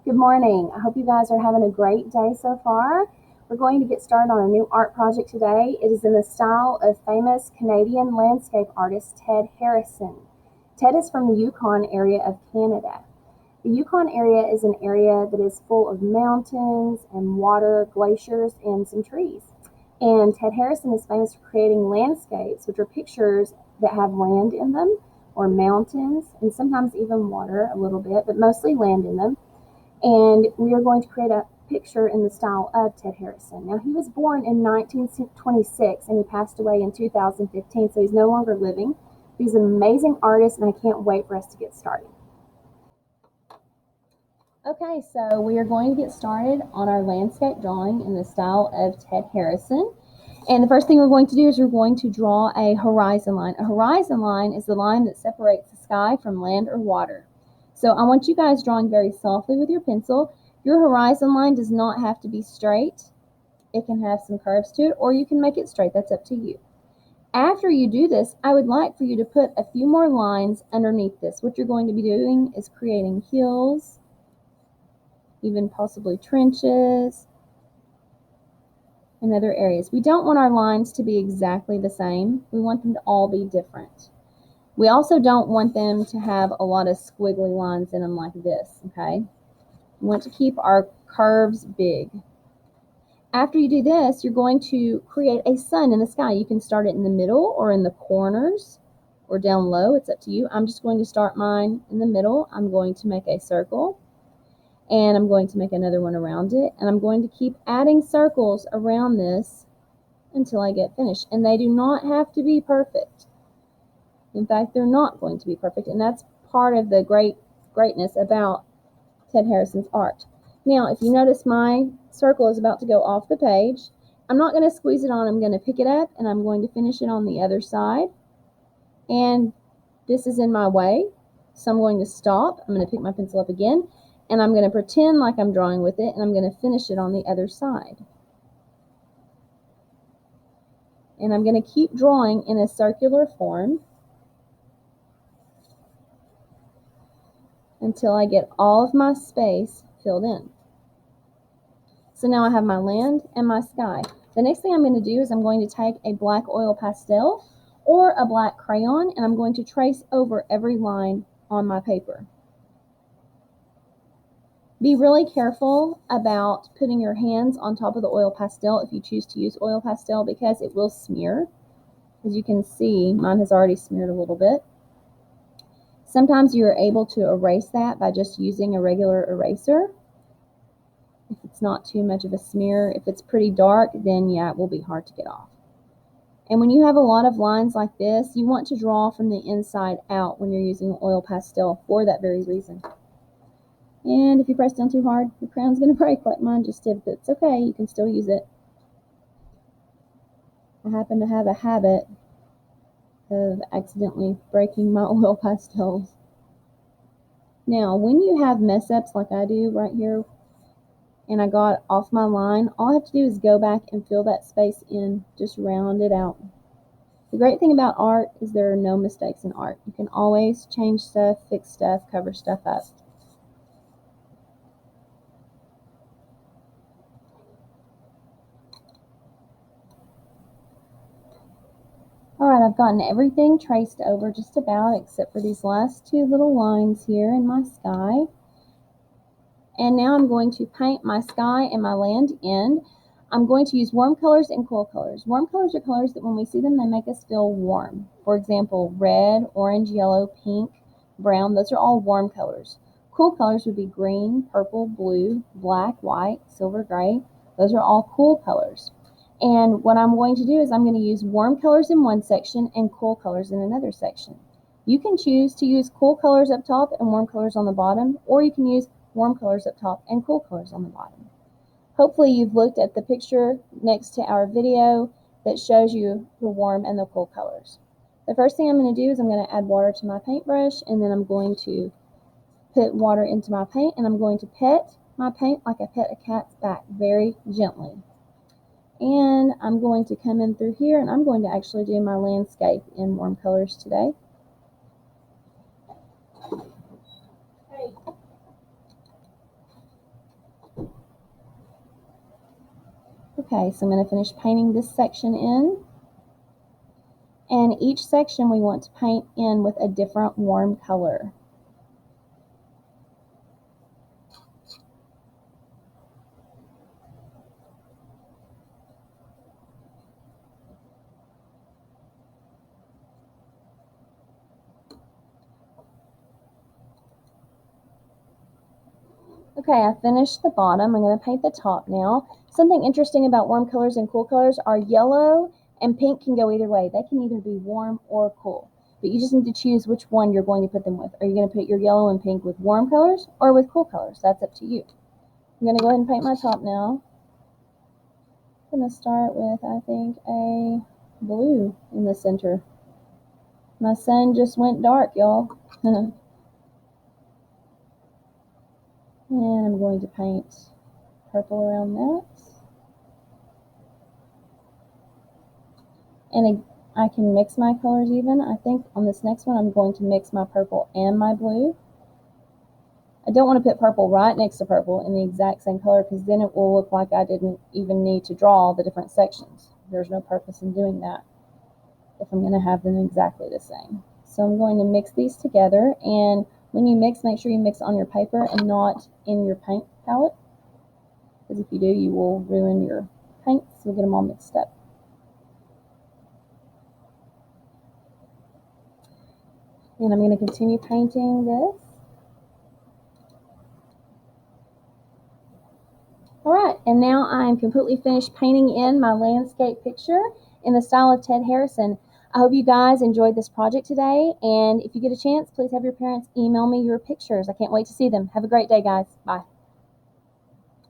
Good morning. I hope you guys are having a great day so far. We're going to get started on a new art project today. It is in the style of famous Canadian landscape artist Ted Harrison. Ted is from the Yukon area of Canada. The Yukon area is an area that is full of mountains and water, glaciers, and some trees. And Ted Harrison is famous for creating landscapes, which are pictures that have land in them, or mountains, and sometimes even water a little bit, but mostly land in them. And we are going to create a picture in the style of Ted Harrison. Now, he was born in 1926 and he passed away in 2015, so he's no longer living. He's an amazing artist, and I can't wait for us to get started. Okay, so we are going to get started on our landscape drawing in the style of Ted Harrison. And the first thing we're going to do is we're going to draw a horizon line. A horizon line is the line that separates the sky from land or water. So I want you guys drawing very softly with your pencil. Your horizon line does not have to be straight. It can have some curves to it, or you can make it straight. That's up to you. After you do this, I would like for you to put a few more lines underneath this. What you're going to be doing is creating hills, even possibly trenches, and other areas. We don't want our lines to be exactly the same. We want them to all be different. We also don't want them to have a lot of squiggly lines in them like this, okay? We want to keep our curves big. After you do this, you're going to create a sun in the sky. You can start it in the middle or in the corners or down low. It's up to you. I'm just going to start mine in the middle. I'm going to make a circle, and I'm going to make another one around it, and I'm going to keep adding circles around this until I get finished. And they do not have to be perfect. In fact, they're not going to be perfect, and that's part of the greatness about Ted Harrison's art. Now, if you notice, my circle is about to go off the page. I'm not going to squeeze it on. I'm going to pick it up, and I'm going to finish it on the other side. And this is in my way, so I'm going to stop. I'm going to pick my pencil up again, and I'm going to pretend like I'm drawing with it, and I'm going to finish it on the other side. And I'm going to keep drawing in a circular form until I get all of my space filled in. So now I have my land and my sky. The next thing I'm going to do is I'm going to take a black oil pastel or a black crayon, and I'm going to trace over every line on my paper. Be really careful about putting your hands on top of the oil pastel if you choose to use oil pastel, because it will smear. As you can see, mine has already smeared a little bit. Sometimes you're able to erase that by just using a regular eraser. If it's not too much of a smear. If it's pretty dark, then yeah, it will be hard to get off. And when you have a lot of lines like this, you want to draw from the inside out when you're using oil pastel for that very reason. And if you press down too hard, your crayon's going to break like mine just did, but it's okay, you can still use it. I happen to have a habit of accidentally breaking my oil pastels. Now, when you have mess ups like I do right here, and I got off my line, all I have to do is go back and fill that space in, just round it out. The great thing about art is there are no mistakes in art. You can always change stuff, fix stuff, cover stuff up. Alright, I've gotten everything traced over just about, except for these last two little lines here in my sky. And now I'm going to paint my sky and my land in. I'm going to use warm colors and cool colors. Warm colors are colors that when we see them, they make us feel warm. For example, red, orange, yellow, pink, brown, those are all warm colors. Cool colors would be green, purple, blue, black, white, silver, gray. Those are all cool colors. And what I'm going to do is I'm going to use warm colors in one section and cool colors in another section. You can choose to use cool colors up top and warm colors on the bottom, or you can use warm colors up top and cool colors on the bottom. Hopefully you've looked at the picture next to our video that shows you the warm and the cool colors. The first thing I'm going to do is I'm going to add water to my paintbrush, and then I'm going to put water into my paint, and I'm going to pet my paint like I pet a cat's back, very gently. And I'm going to come in through here, and I'm going to actually do my landscape in warm colors today. Okay, so I'm going to finish painting this section in. And each section we want to paint in with a different warm color. Okay, I finished the bottom. I'm going to paint the top now. Something interesting about warm colors and cool colors are yellow and pink can go either way. They can either be warm or cool. But you just need to choose which one you're going to put them with. Are you going to put your yellow and pink with warm colors or with cool colors? That's up to you. I'm going to go ahead and paint my top now. I'm going to start with, I think, a blue in the center. My sun just went dark, y'all. And I'm going to paint purple around that. And I can mix my colors even. I think on this next one I'm going to mix my purple and my blue. I don't want to put purple right next to purple in the exact same color because then it will look like I didn't even need to draw the different sections. There's no purpose in doing that if I'm going to have them exactly the same. So I'm going to mix these together, and when you mix, make sure you mix on your paper and not in your paint palette, because if you do, you will ruin your paints. You'll get them all mixed up. And I'm going to continue painting this. Alright, and now I'm completely finished painting in my landscape picture in the style of Ted Harrison. I hope you guys enjoyed this project today, and if you get a chance, please have your parents email me your pictures. I can't wait to see them. Have a great day, guys. Bye.